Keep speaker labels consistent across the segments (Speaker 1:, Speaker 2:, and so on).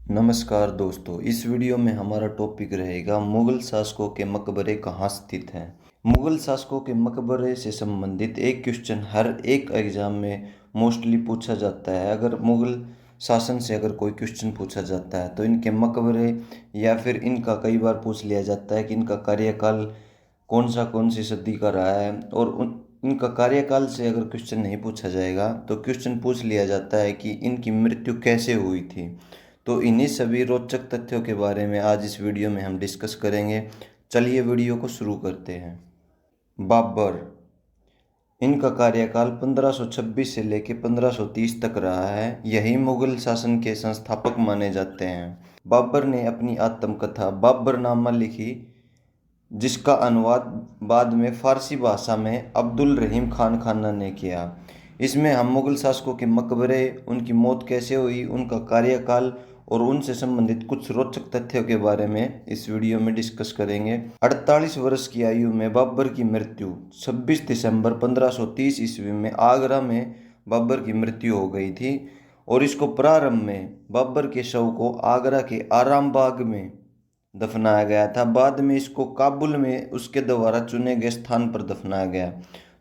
Speaker 1: नमस्कार दोस्तों, इस वीडियो में हमारा टॉपिक रहेगा मुगल शासकों के मकबरे कहाँ स्थित हैं। मुगल शासकों के मकबरे से संबंधित एक क्वेश्चन हर एक एग्जाम में मोस्टली पूछा जाता है। अगर मुगल शासन से अगर कोई क्वेश्चन पूछा जाता है तो इनके मकबरे या फिर इनका कई बार पूछ लिया जाता है कि इनका कार्यकाल कौन सी सदी का रहा है। और इनका कार्यकाल से अगर क्वेश्चन नहीं पूछा जाएगा तो क्वेश्चन पूछ लिया जाता है कि इनकी मृत्यु कैसे हुई थी। तो इन्हीं सभी रोचक तथ्यों के बारे में आज इस वीडियो में हम डिस्कस करेंगे। चलिए वीडियो को शुरू करते हैं। बाबर, इनका कार्यकाल 1526 से लेकर 1530 तक रहा है। यही मुगल शासन के संस्थापक माने जाते हैं। बाबर ने अपनी आत्मकथा बाबरनामा लिखी, जिसका अनुवाद बाद में फ़ारसी भाषा में अब्दुल रहीम खान खाना ने किया। इसमें हम मुगल शासकों के मकबरे, उनकी मौत कैसे हुई, उनका कार्यकाल और उनसे संबंधित कुछ रोचक तथ्यों के बारे में इस वीडियो में डिस्कस करेंगे। 48 वर्ष की आयु में बाबर की मृत्यु 26 दिसंबर 1530 ईस्वी में आगरा में बाबर की मृत्यु हो गई थी। और इसको प्रारंभ में बाबर के शव को आगरा के आराम बाग में दफनाया गया था। बाद में इसको काबुल में उसके द्वारा चुने गए स्थान पर दफनाया गया।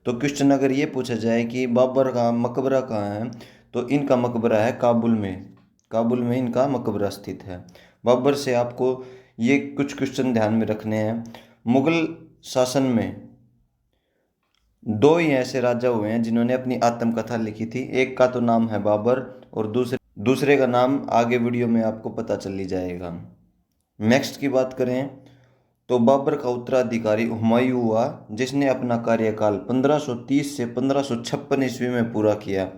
Speaker 1: तो क्वेश्चन अगर ये पूछा जाए कि बाबर का मकबरा कहाँ है, तो इनका मकबरा है काबुल में। काबुल में इनका मकबरा स्थित है। बाबर से आपको ये कुछ क्वेश्चन ध्यान में रखने हैं। मुगल शासन में दो ही ऐसे राजा हुए हैं जिन्होंने अपनी आत्मकथा लिखी थी। एक का तो नाम है बाबर और दूसरे का नाम आगे वीडियो में आपको पता चल ही जाएगा। नेक्स्ट की बात करें तो बाबर का उत्तराधिकारी हुमायूं हुआ, जिसने अपना कार्यकाल 1530 से 1556 ईस्वी में पूरा किया।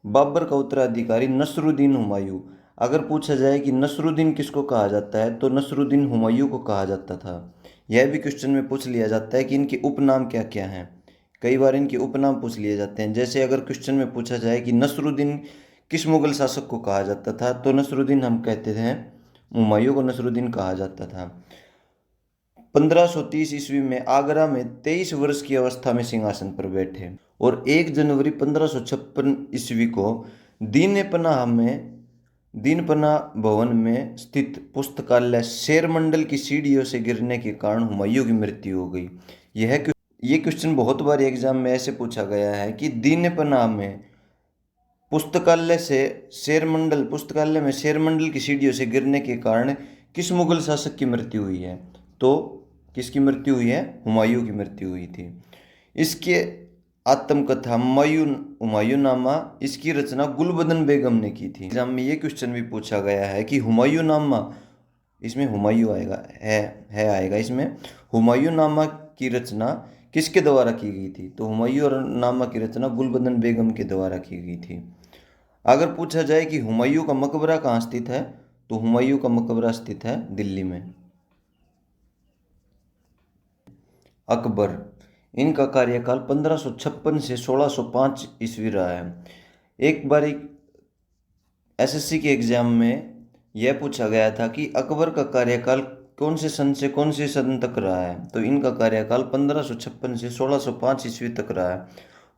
Speaker 1: बाबर का उत्तराधिकारी नसरुद्दीन हुमायूं। अगर पूछा जाए कि नसरुद्दीन किसको कहा जाता है, तो नसरुद्दीन हुमायूं को कहा जाता था। यह भी क्वेश्चन में पूछ लिया जाता है कि इनके उपनाम क्या क्या हैं। कई बार इनके उपनाम पूछ लिए जाते हैं। जैसे अगर क्वेश्चन में पूछा जाए कि नसरुद्दीन किस मुगल शासक को कहा जाता था, तो नसरुद्दीन हम कहते थे, हुमायूं को नसरुद्दीन कहा जाता था। 1530 ईस्वी में आगरा में 23 वर्ष की अवस्था में सिंहासन पर बैठे और 1 जनवरी 1556 ईस्वी को दीनपना भवन में स्थित पुस्तकालय शेरमंडल की सीढ़ियों से गिरने के कारण हुमायूं की मृत्यु हो गई। ये क्वेश्चन बहुत बार एग्जाम में ऐसे पूछा गया है कि दीनपना में पुस्तकालय में शेरमंडल की सीढ़ियों से गिरने के कारण किस मुगल शासक की मृत्यु हुई है, तो किसकी मृत्यु हुई है? हुमायूं की मृत्यु हुई थी। इसके आत्मकथा हुमायूंनामा, इसकी रचना गुलबदन बेगम ने की थी। एग्जाम में ये क्वेश्चन भी पूछा गया है कि हुमायूंनामा, इसमें हुमायूं आएगा, है आएगा इसमें। हुमायूंनामा की रचना किसके द्वारा की गई थी, तो हुमायूंनामा की रचना गुलबदन बेगम के द्वारा की गई थी। अगर पूछा जाए कि हुमायूं का मकबरा कहाँ स्थित है, तो हुमायूं का मकबरा स्थित है दिल्ली में। अकबर, इनका कार्यकाल 1556 से 1605 ईस्वी रहा है। एक बार एसएससी के एग्जाम में यह पूछा गया था कि अकबर का कार्यकाल कौन से सन से कौन से सन तक रहा है, तो इनका कार्यकाल 1556 से 1605 ईस्वी तक रहा है।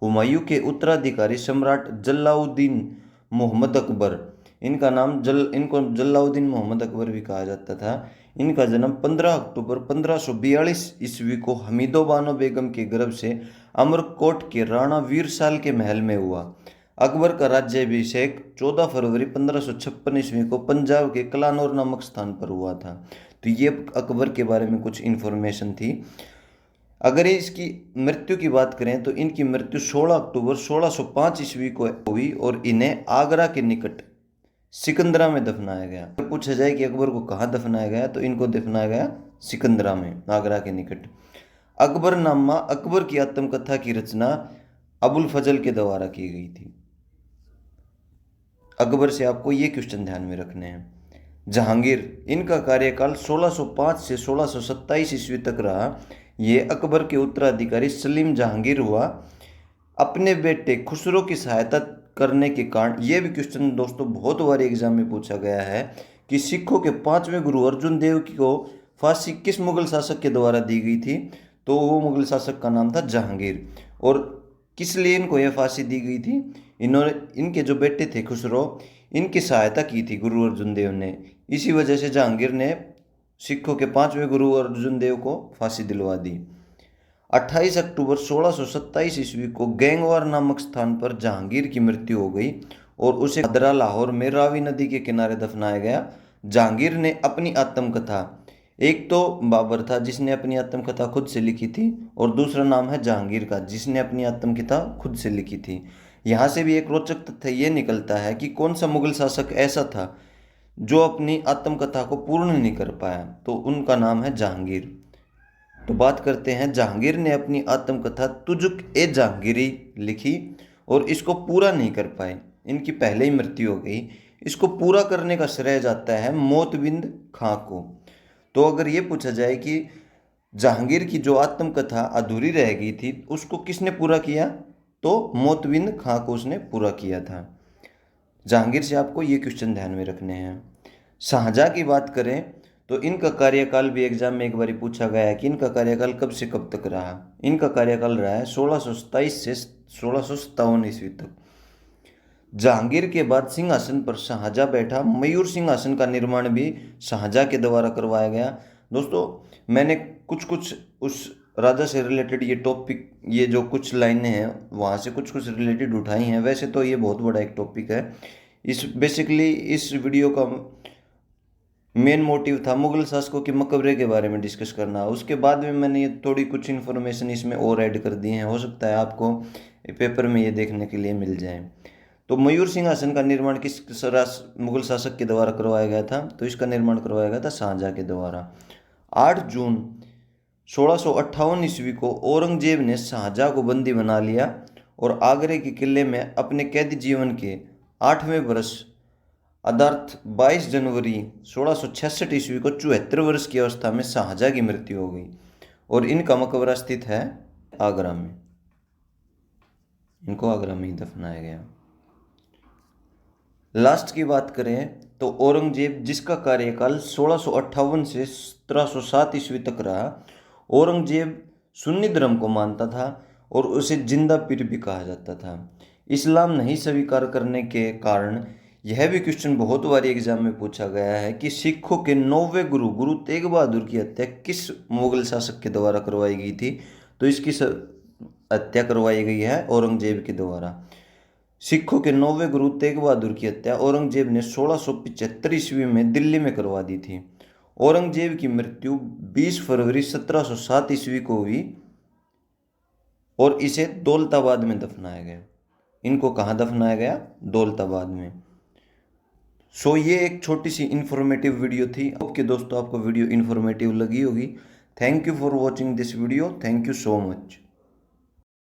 Speaker 1: हुमायूं के उत्तराधिकारी सम्राट जलालुद्दीन मोहम्मद अकबर, इनको जलालुद्दीन मोहम्मद अकबर भी कहा जाता था। इनका जन्म 15 अक्टूबर 1542 ईस्वी को हमीदो बानो बेगम के गर्भ से अमरकोट के राणा वीरसाल के महल में हुआ। अकबर का राज्याभिषेक 14 फरवरी 1556 ईस्वी को पंजाब के कलानौर नामक स्थान पर हुआ था। तो ये अकबर के बारे में कुछ इन्फॉर्मेशन थी। अगर इसकी मृत्यु की बात करें तो इनकी मृत्यु 16 अक्टूबर 1605 ईस्वी को हुई और इन्हें आगरा के निकट सिकंदरा में दफनाया गया। अगर पूछा जाए कि अकबर को कहाँ दफनाया गया, तो इनको दफनाया गया सिकंदरा में, आगरा के निकट। अकबरनामा, अकबर की आत्मकथा की रचना अबुल फजल के द्वारा की गई थी। अकबर से आपको ये क्वेश्चन ध्यान में रखने हैं। जहांगीर, इनका कार्यकाल 1605 से 1627 ईस्वी तक रहा। ये अकबर के उत्तराधिकारी सलीम जहांगीर हुआ। अपने बेटे खुसरो की सहायता करने के कारण, यह भी क्वेश्चन दोस्तों बहुत बार एग्जाम में पूछा गया है कि सिखों के 5वें गुरु अर्जुन देव को फांसी किस मुगल शासक के द्वारा दी गई थी, तो वो मुगल शासक का नाम था जहांगीर। और किस लिए इनको यह फांसी दी गई थी? इनके जो बेटे थे खुसरो, इनकी सहायता की थी गुरु अर्जुन देव ने। इसी वजह से जहांगीर ने सिखों के 5वें गुरु अर्जुन देव को फांसी दिलवा दी। 28 अक्टूबर 1627 ईस्वी को गैंगवार नामक स्थान पर जहांगीर की मृत्यु हो गई और उसे हदरा लाहौर में रावी नदी के किनारे दफनाया गया। जहांगीर ने अपनी आत्मकथा, एक तो बाबर था जिसने अपनी आत्मकथा खुद से लिखी थी और दूसरा नाम है जहांगीर का जिसने अपनी आत्मकथा खुद से लिखी थी। यहाँ से भी एक रोचक तथ्य ये निकलता है कि कौन सा मुगल शासक ऐसा था जो अपनी आत्मकथा को पूर्ण नहीं कर पाया, तो उनका नाम है जहांगीर। तो बात करते हैं, जहांगीर ने अपनी आत्मकथा तुजुक ए जहांगीरी लिखी और इसको पूरा नहीं कर पाए, इनकी पहले ही मृत्यु हो गई। इसको पूरा करने का श्रेय जाता है मोतबिंद खां को। तो अगर ये पूछा जाए कि जहांगीर की जो आत्मकथा अधूरी रह गई थी उसको किसने पूरा किया, तो मोतबिंद खां को उसने पूरा किया था। जहांगीर से आपको ये क्वेश्चन ध्यान में रखने हैं। शाहजहाँ की बात करें तो इनका कार्यकाल भी एग्जाम में एक बार पूछा गया है कि इनका कार्यकाल कब से कब तक रहा। इनका कार्यकाल रहा है 1627 से 1657 ईस्वी तक। जहांगीर के बाद सिंहासन पर शाहजहाँ बैठा। मयूर सिंहासन का निर्माण भी शाहजहाँ के द्वारा करवाया गया। दोस्तों, मैंने कुछ उस राजा से रिलेटेड ये टॉपिक, ये जो कुछ लाइनें हैं वहाँ से कुछ रिलेटेड उठाई हैं। वैसे तो ये बहुत बड़ा एक टॉपिक है। बेसिकली इस वीडियो का मेन मोटिव था मुगल शासकों के मकबरे के बारे में डिस्कस करना। उसके बाद में मैंने ये थोड़ी कुछ इन्फॉर्मेशन इसमें और ऐड कर दी हैं, हो सकता है आपको पेपर में ये देखने के लिए मिल जाए। तो मयूर सिंहासन का निर्माण किस मुगल शासक के द्वारा करवाया गया था, तो इसका निर्माण करवाया गया था शाहजहाँ के द्वारा। 8 जून 1658 ईस्वी को औरंगजेब ने शाहजहाँ को बंदी बना लिया और आगरे के किले में अपने कैदी जीवन के 8वें वर्ष अर्थात 22 जनवरी 1666 ईस्वी को 74 वर्ष की अवस्था में शाहजहाँ की मृत्यु हो गई और इनका मकबरा स्थित है आगरा में। इनको आगरा में ही दफनाया गया। लास्ट की बात करें तो औरंगजेब, जिसका कार्यकाल 1658 से 1707 ईस्वी तक रहा। औरंगजेब सुन्नी धर्म को मानता था और उसे जिंदा पीर भी कहा जाता था। इस्लाम नहीं स्वीकार करने के कारण यह भी क्वेश्चन बहुत बार एग्जाम में पूछा गया है कि सिखों के 9वें गुरु गुरु तेग बहादुर की हत्या किस मुगल शासक के द्वारा करवाई गई थी, तो इसकी हत्या करवाई गई है औरंगजेब के द्वारा। सिखों के 9वें गुरु तेग बहादुर की हत्या औरंगजेब ने 1675 ईस्वी में दिल्ली में करवा दी थी। औरंगजेब की मृत्यु 20 फरवरी 1707 ईस्वी को हुई और इसे दौलताबाद में दफनाया गया। इनको कहाँ दफनाया गया? दौलताबाद में। सो ये एक छोटी सी इन्फॉर्मेटिव वीडियो थी। ओके दोस्तों, आपको वीडियो इन्फॉर्मेटिव लगी होगी। Thank you for watching this video. Thank you so much.